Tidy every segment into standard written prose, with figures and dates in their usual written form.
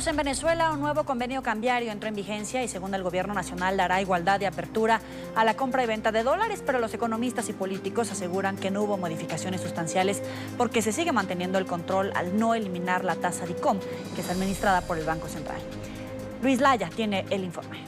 en Venezuela, un nuevo convenio cambiario entró en vigencia y según el gobierno nacional dará igualdad de apertura a la compra y venta de dólares, pero los economistas y políticos aseguran que no hubo modificaciones sustanciales porque se sigue manteniendo el control al no eliminar la tasa DICOM, que es administrada por el Banco Central. Luis Laya tiene el informe.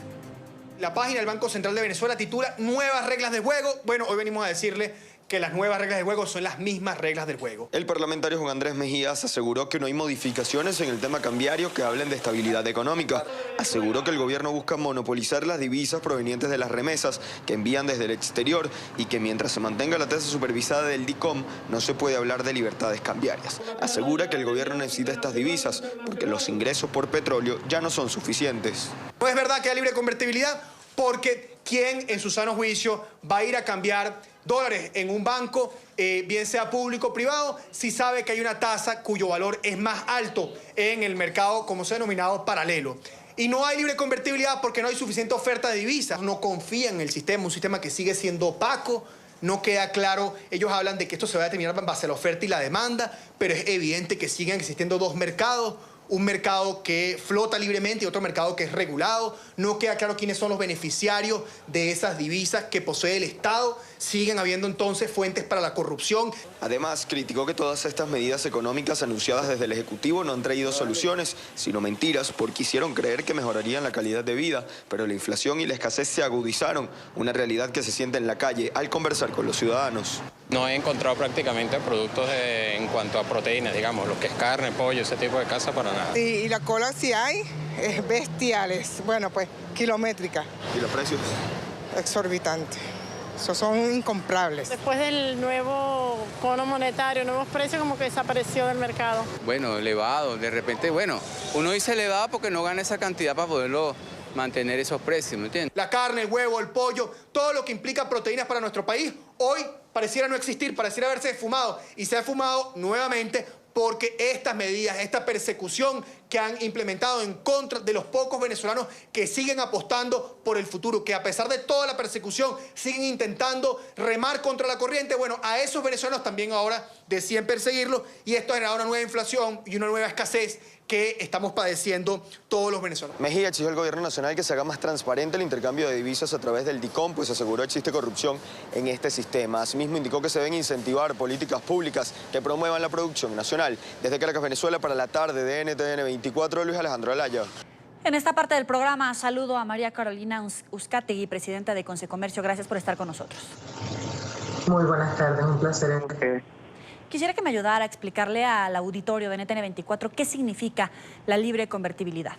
La página del Banco Central de Venezuela titula Nuevas reglas de juego. Bueno, hoy venimos a decirle que las nuevas reglas de juego son las mismas reglas del juego. El parlamentario Juan Andrés Mejías aseguró que no hay modificaciones en el tema cambiario que hablen de estabilidad económica. Aseguró que el gobierno busca monopolizar las divisas provenientes de las remesas que envían desde el exterior y que mientras se mantenga la tasa supervisada del DICOM no se puede hablar de libertades cambiarias. Asegura que el gobierno necesita estas divisas porque los ingresos por petróleo ya no son suficientes. No es verdad que hay libre convertibilidad porque ¿quién en su sano juicio va a ir a cambiar dólares en un banco, bien sea público o privado, si sabe que hay una tasa cuyo valor es más alto en el mercado, como se ha denominado, paralelo? Y no hay libre convertibilidad porque no hay suficiente oferta de divisas. No confían en el sistema, un sistema que sigue siendo opaco. No queda claro, ellos hablan de que esto se va a determinar en base a la oferta y la demanda, pero es evidente que siguen existiendo dos mercados. Un mercado que flota libremente y otro mercado que es regulado. No queda claro quiénes son los beneficiarios de esas divisas que posee el Estado. Siguen habiendo entonces fuentes para la corrupción. Además, criticó que todas estas medidas económicas anunciadas desde el Ejecutivo no han traído soluciones, sino mentiras, porque hicieron creer que mejorarían la calidad de vida, pero la inflación y la escasez se agudizaron, una realidad que se siente en la calle al conversar con los ciudadanos. No he encontrado prácticamente productos en cuanto a proteínas, digamos, lo que es carne, pollo, ese tipo de cosas para nada. Y la cola si hay, es bestial, bueno, pues kilométrica. ¿Y los precios? Exorbitantes. Esos son incomprables. Después del nuevo cono monetario, nuevos precios, como que desapareció del mercado. Bueno, elevado, de repente, bueno, uno dice elevado porque no gana esa cantidad para poderlo mantener esos precios, ¿me entiendes? La carne, el huevo, el pollo, todo lo que implica proteínas para nuestro país, hoy pareciera no existir, pareciera haberse esfumado y se ha esfumado nuevamente porque estas medidas, esta persecución que han implementado en contra de los pocos venezolanos que siguen apostando por el futuro, que a pesar de toda la persecución siguen intentando remar contra la corriente, bueno, a esos venezolanos también ahora deciden perseguirlos y esto ha generado una nueva inflación y una nueva escasez que estamos padeciendo todos los venezolanos. Mejía exigió al gobierno nacional que se haga más transparente el intercambio de divisas a través del DICOM, pues aseguró existe corrupción en este sistema. Asimismo, indicó que se deben incentivar políticas públicas que promuevan la producción nacional. Desde Caracas, Venezuela, para la tarde de NTN 24, Luis Alejandro Alaya. En esta parte del programa saludo a María Carolina Uzcategui, presidenta de Consecomercio. Gracias por estar con nosotros. Muy buenas tardes, un placer. Quisiera que me ayudara a explicarle al auditorio de NTN 24 qué significa la libre convertibilidad.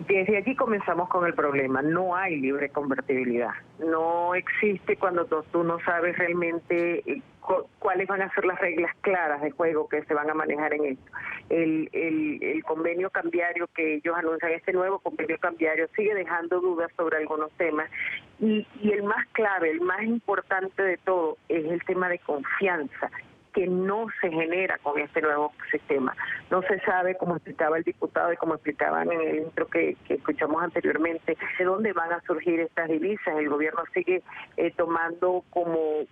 Desde allí comenzamos con el problema. No hay libre convertibilidad. No existe cuando tú no sabes realmente cuáles van a ser las reglas claras de juego que se van a manejar en esto. El convenio cambiario que ellos anuncian, este nuevo convenio cambiario, sigue dejando dudas sobre algunos temas. Y el más clave, el más importante de todo, es el tema de confianza, que no se genera con este nuevo sistema. No se sabe, como explicaba el diputado y como explicaban en el intro que escuchamos anteriormente, de dónde van a surgir estas divisas. El gobierno sigue tomando como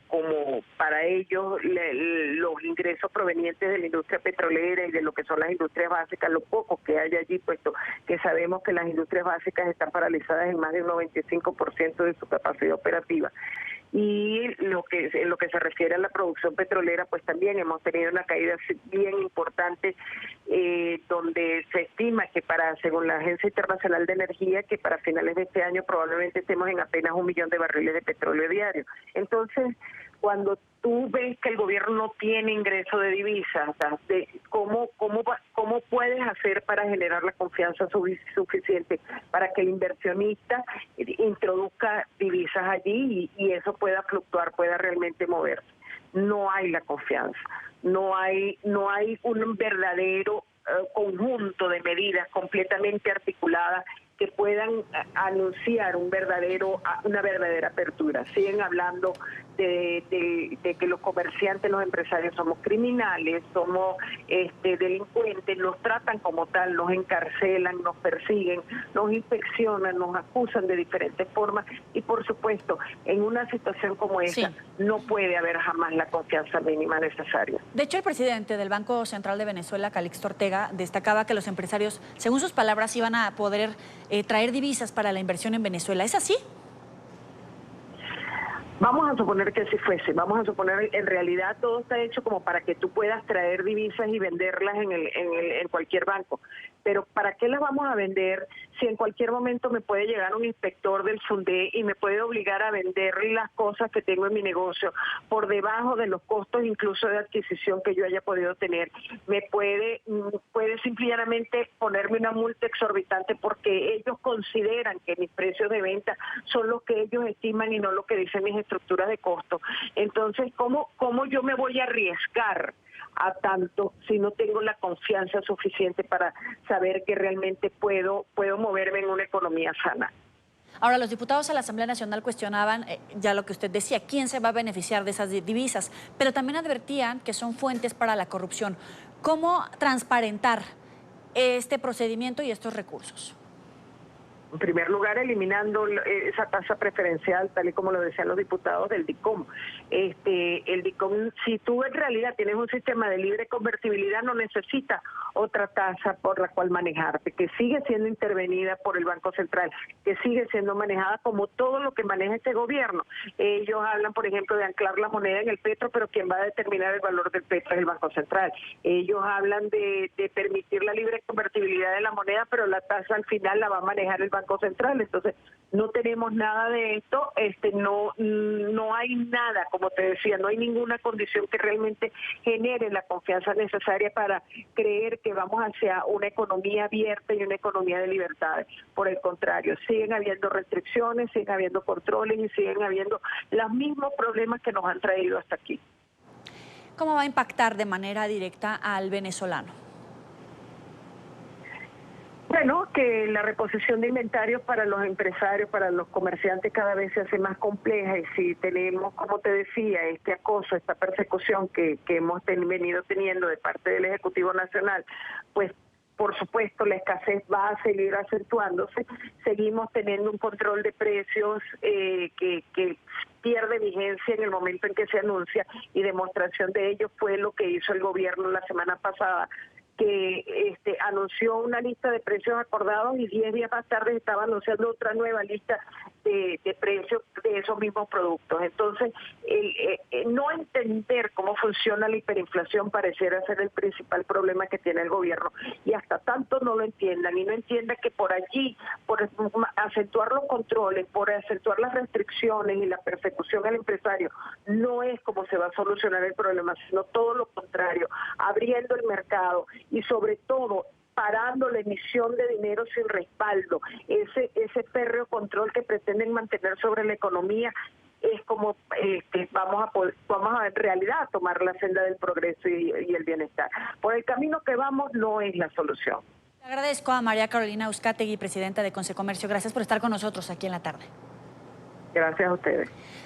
para ellos los ingresos provenientes de la industria petrolera y de lo que son las industrias básicas, lo poco que hay allí, puesto que sabemos que las industrias básicas están paralizadas en más de un 95% de su capacidad operativa. Y en lo que se refiere a la producción petrolera, pues también hemos tenido una caída bien importante, donde se estima que según la Agencia Internacional de Energía, que para finales de este año probablemente estemos en apenas 1 millón de barriles de petróleo diario. Entonces, cuando tú ves que el gobierno no tiene ingreso de divisas, ¿cómo puedes hacer para generar la confianza suficiente para que el inversionista introduzca divisas allí y eso pueda fluctuar, pueda realmente moverse? No hay la confianza, no hay un verdadero conjunto de medidas completamente articuladas que puedan anunciar una verdadera apertura. Siguen hablando de que los comerciantes, los empresarios somos criminales, somos delincuentes, nos tratan como tal, nos encarcelan, nos persiguen, nos inspeccionan, nos acusan de diferentes formas y por supuesto en una situación como esta no puede haber jamás la confianza mínima necesaria. De hecho, el presidente del Banco Central de Venezuela, Calixto Ortega, destacaba que los empresarios, según sus palabras, iban a poder traer divisas para la inversión en Venezuela. ¿Es así? Vamos a suponer que así fuese, vamos a suponer en realidad todo está hecho como para que tú puedas traer divisas y venderlas en cualquier banco. Pero ¿para qué las vamos a vender si en cualquier momento me puede llegar un inspector del Fundé y me puede obligar a vender las cosas que tengo en mi negocio por debajo de los costos incluso de adquisición que yo haya podido tener? Me puede simplemente ponerme una multa exorbitante porque ellos consideran que mis precios de venta son los que ellos estiman y no lo que dicen mis estructuras de costo. Entonces, ¿cómo yo me voy a arriesgar a tanto si no tengo la confianza suficiente para saber que realmente puedo moverme en una economía sana? Ahora, los diputados a la Asamblea Nacional cuestionaban, ya lo que usted decía, quién se va a beneficiar de esas divisas, pero también advertían que son fuentes para la corrupción. ¿Cómo transparentar este procedimiento y estos recursos? En primer lugar, eliminando esa tasa preferencial, tal y como lo decían los diputados del DICOM. El DICOM, si tú en realidad tienes un sistema de libre convertibilidad, no necesitas otra tasa por la cual manejarte, que sigue siendo intervenida por el Banco Central, que sigue siendo manejada como todo lo que maneja este gobierno. Ellos hablan, por ejemplo, de anclar la moneda en el petro, pero quien va a determinar el valor del petro es el Banco Central. Ellos hablan de permitir la libre convertibilidad de la moneda, pero la tasa al final la va a manejar el Banco Central. Entonces no tenemos nada de esto, no hay nada, como te decía, no hay ninguna condición que realmente genere la confianza necesaria para creer que vamos hacia una economía abierta y una economía de libertades. Por el contrario, siguen habiendo restricciones, siguen habiendo controles y siguen habiendo los mismos problemas que nos han traído hasta aquí. ¿Cómo va a impactar de manera directa al venezolano? Bueno, que la reposición de inventarios para los empresarios, para los comerciantes cada vez se hace más compleja y si tenemos, como te decía, este acoso, esta persecución que hemos venido teniendo de parte del Ejecutivo Nacional, pues por supuesto la escasez va a seguir acentuándose. Seguimos teniendo un control de precios que pierde vigencia en el momento en que se anuncia y demostración de ello fue lo que hizo el gobierno la semana pasada, que anunció una lista de precios acordados y 10 días más tarde estaba anunciando otra nueva lista de precios de esos mismos productos. Entonces, no entender cómo funciona la hiperinflación pareciera ser el principal problema que tiene el gobierno. Y hasta tanto no lo entiendan y no entiendan que por allí, por acentuar los controles, por acentuar las restricciones y la persecución al empresario, no es como se va a solucionar el problema, sino todo lo contrario, abriendo el mercado y sobre todo parando la emisión de dinero sin respaldo, ese férreo control que pretenden mantener sobre la economía es como vamos a en realidad tomar la senda del progreso y el bienestar. Por el camino que vamos no es la solución. Le agradezco a María Carolina Uzcategui, presidenta de Concecomercio. Gracias por estar con nosotros aquí en la tarde. Gracias a ustedes.